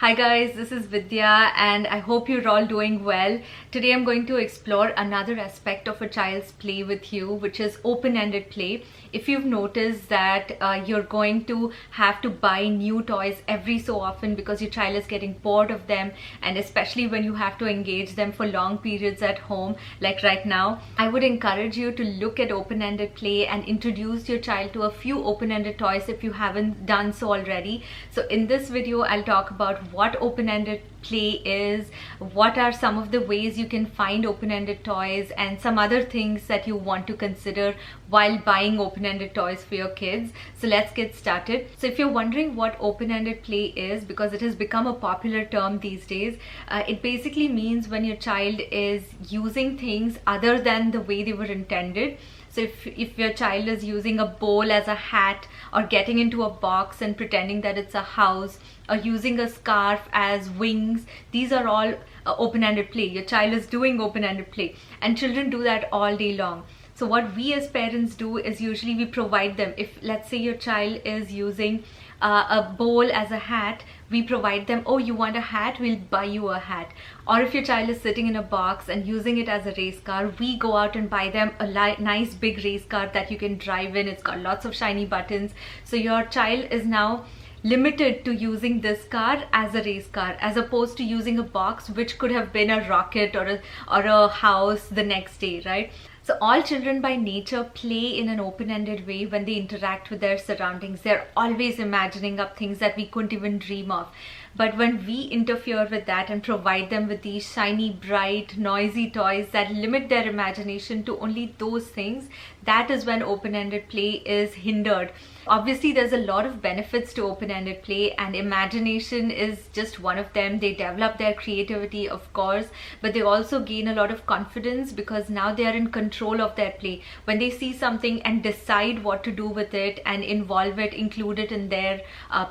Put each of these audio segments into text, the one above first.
Hi guys, this is Vidya and I hope you're all doing well. Today I'm going to explore another aspect of a child's play with you, which is open-ended play. If you've noticed that you're going to have to buy new toys every so often because your child is getting bored of them, and especially when you have to engage them for long periods at home like right now, I would encourage you to look at open-ended play and introduce your child to a few open-ended toys if you haven't done so already. So in this video I'll talk about what open-ended play is, what are some of the ways you can find open-ended toys, and some other things that you want to consider while buying open-ended toys for your kids. So let's get started. So if you're wondering what open-ended play is, because it has become a popular term these days, it basically means when your child is using things other than the way they were intended. So if your child is using a bowl as a hat, or getting into a box and pretending that it's a house, or using a scarf as wings, these are all open-ended play. Your child is doing open-ended play, and children do that all day long. So what we as parents do is usually we provide them. If let's say your child is using a bowl as a hat, we provide them, oh, you want a hat, we'll buy you a hat. Or if your child is sitting in a box and using it as a race car, we go out and buy them a nice big race car that you can drive in. It's got lots of shiny buttons. So your child is now limited to using this car as a race car, as opposed to using a box which could have been a rocket or a house the next day, right? So all children by nature play in an open-ended way when they interact with their surroundings. They're always imagining up things that we couldn't even dream of. But when we interfere with that and provide them with these shiny, bright, noisy toys that limit their imagination to only those things, that is when open-ended play is hindered. Obviously, there's a lot of benefits to open-ended play, and imagination is just one of them. They develop their creativity, of course, but they also gain a lot of confidence because now they are in control of their play. When they see something and decide what to do with it and involve it, include it in their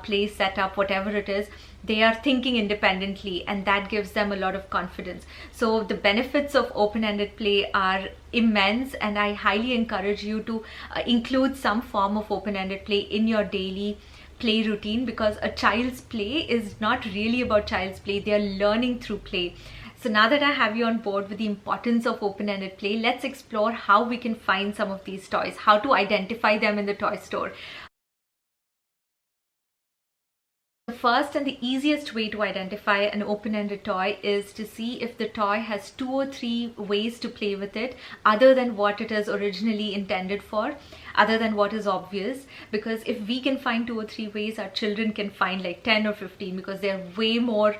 play setup, whatever it is, they are thinking independently, and that gives them a lot of confidence. So the benefits of open-ended play are immense, and I highly encourage you to include some form of open-ended play in your daily play routine, because a child's play is not really about child's play. They are learning through play. So now that I have you on board with the importance of open-ended play, let's explore how we can find some of these toys, how to identify them in the toy store. The first and the easiest way to identify an open-ended toy is to see if the toy has 2 or 3 ways to play with it other than what it is originally intended for, other than what is obvious. Because if we can find 2 or 3 ways, our children can find like 10 or 15, because they're way more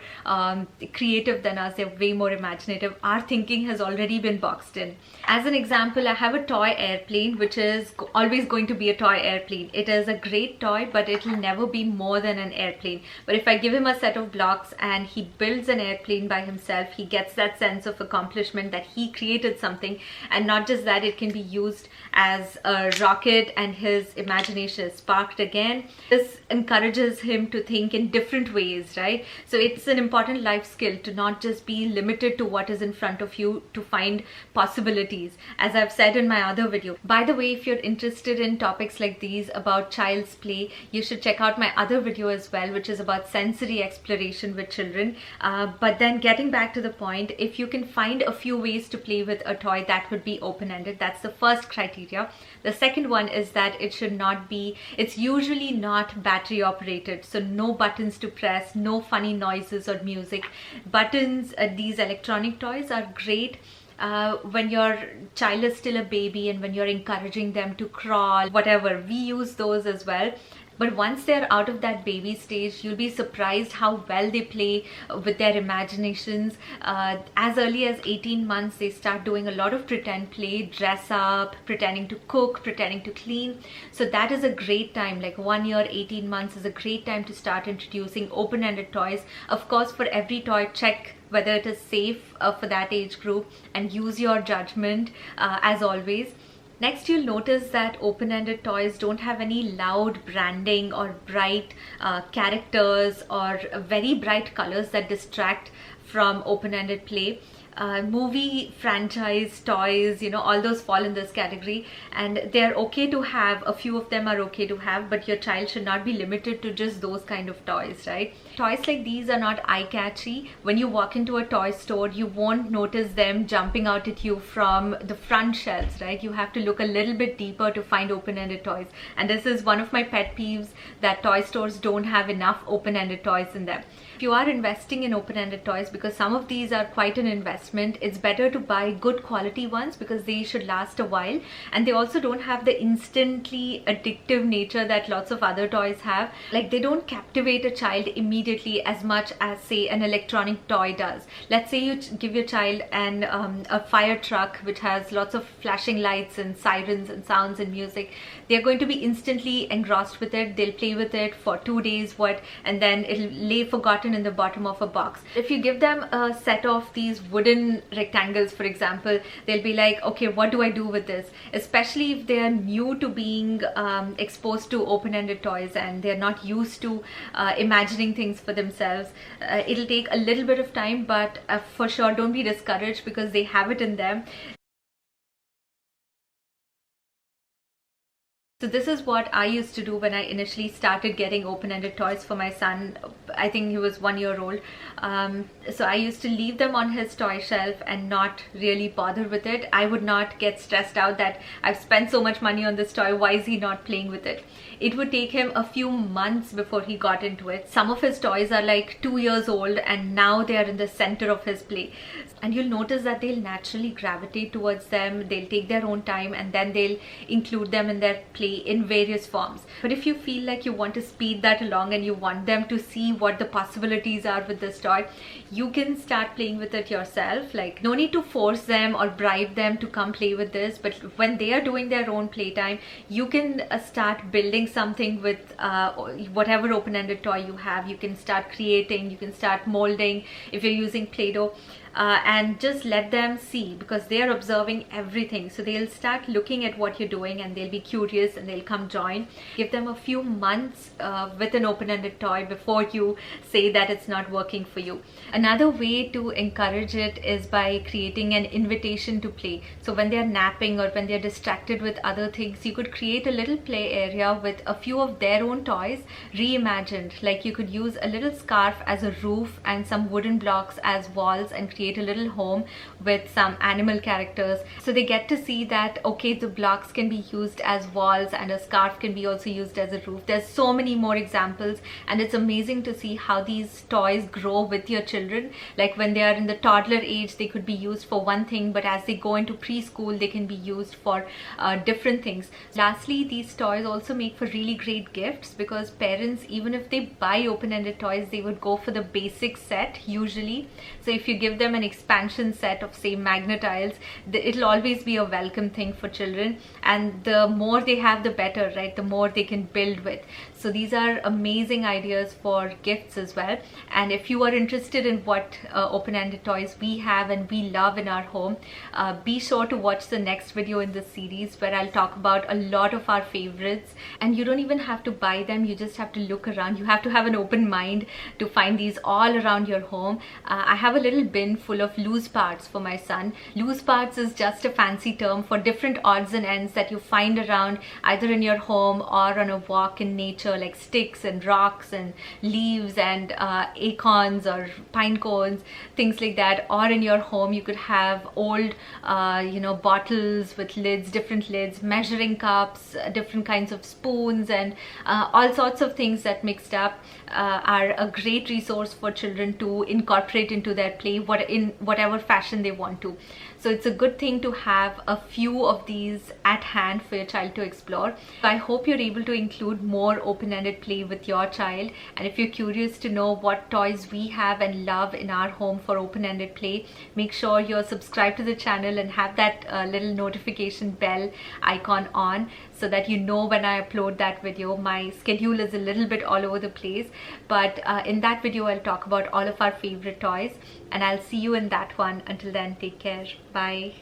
creative than us. They're way more imaginative. Our thinking has already been boxed in. As an example, I have a toy airplane, which is always going to be a toy airplane. It is a great toy, but it will never be more than an airplane. But if I give him a set of blocks and he builds an airplane by himself, he gets that sense of accomplishment that he created something. And not just that, it can be used as a rocket and his imagination is sparked again. This encourages him to think in different ways, right? So it's an important life skill to not just be limited to what is in front of you, to find possibilities, as I've said in my other video. By the way, if you're interested in topics like these about child's play, you should check out my other video as well, which is about sensory exploration with children. But then getting back to the point, if you can find a few ways to play with a toy, that would be open-ended. That's the first criteria. The second one is that it should not be, it's usually not battery operated. So no buttons to press, no funny noises or music. Buttons, these electronic toys are great when your child is still a baby and when you're encouraging them to crawl, whatever. We use those as well. But once they're out of that baby stage, you'll be surprised how well they play with their imaginations. As early as 18 months, they start doing a lot of pretend play, dress up, pretending to cook, pretending to clean. So that is a great time. Like 1 year, 18 months is a great time to start introducing open-ended toys. Of course, for every toy, check whether it is safe for that age group and use your judgment as always. Next, you'll notice that open-ended toys don't have any loud branding or bright characters or very bright colors that distract from open-ended play. movie franchise toys, you know, all those fall in this category, and they're okay to have. A few of them are okay to have, but your child should not be limited to just those kind of toys, right? Toys like these are not eye-catchy. When you walk into a toy store, you won't notice them jumping out at you from the front shelves, right? You have to look a little bit deeper to find open-ended toys, and this is one of my pet peeves, that toy stores don't have enough open-ended toys in them. If you are investing in open-ended toys, because some of these are quite an investment, it's better to buy good quality ones because they should last a while, and they also don't have the instantly addictive nature that lots of other toys have. Like, they don't captivate a child immediately as much as, say, an electronic toy does. Let's say you give your child a fire truck which has lots of flashing lights and sirens and sounds and music. They're going to be instantly engrossed with it. They'll play with it for 2 days, and then it'll lay forgotten in the bottom of a box. If you give them a set of these wooden rectangles, for example, they'll be like, okay, what do I do with this? Especially if they are new to being exposed to open-ended toys and they're not used to imagining things for themselves. It'll take a little bit of time, but for sure don't be discouraged because they have it in them. So this is what I used to do when I initially started getting open-ended toys for my son. I think he was 1 year old. So I used to leave them on his toy shelf and not really bother with it. I would not get stressed out that I've spent so much money on this toy, why is he not playing with it? It would take him a few months before he got into it. Some of his toys are like 2 years old and now they are in the center of his play. And you'll notice that they'll naturally gravitate towards them. They'll take their own time and then they'll include them in their play in various forms. But if you feel like you want to speed that along and you want them to see what the possibilities are with this toy, you can start playing with it yourself. Like, no need to force them or bribe them to come play with this, but when they are doing their own playtime, you can start building something with whatever open-ended toy you have. You can start creating, you can start molding if you're using Play-Doh. And just let them see, because they are observing everything, so they'll start looking at what you're doing and they'll be curious and they'll come join. Give them a few months with an open-ended toy before you say that it's not working for you. Another way to encourage it is by creating an invitation to play. So when they're napping or when they're distracted with other things, you could create a little play area with a few of their own toys reimagined. Like, you could use a little scarf as a roof and some wooden blocks as walls and create a little home with some animal characters. So they get to see that, okay, the blocks can be used as walls and a scarf can be also used as a roof. There's so many more examples, and it's amazing to see how these toys grow with your children. Like, when they are in the toddler age, they could be used for one thing, but as they go into preschool, they can be used for different things. Lastly, these toys also make for really great gifts, because parents, even if they buy open-ended toys, they would go for the basic set usually. So if you give them an expansion set of, say, magnetiles, it'll always be a welcome thing for children, and the more they have, the better, right? The more they can build with. So these are amazing ideas for gifts as well. And if you are interested in what open-ended toys we have and we love in our home, be sure to watch the next video in this series where I'll talk about a lot of our favorites. And you don't even have to buy them, you just have to look around. You have to have an open mind to find these all around your home. I have a little bin full of loose parts for my son. Loose parts is just a fancy term for different odds and ends that you find around, either in your home or on a walk in nature, like sticks and rocks and leaves and acorns or pine cones, things like that. Or in your home, you could have old bottles with lids, different lids, measuring cups, different kinds of spoons, and all sorts of things that mixed up are a great resource for children to incorporate into their play in whatever fashion they want to. So it's a good thing to have a few of these at hand for your child to explore. I hope you're able to include more open-ended play with your child. And if you're curious to know what toys we have and love in our home for open-ended play, make sure you're subscribed to the channel and have that little notification bell icon on, so that you know when I upload that video. My schedule is a little bit all over the place, but in that video I'll talk about all of our favorite toys, and I'll see you in that one. Until then, take care. Bye.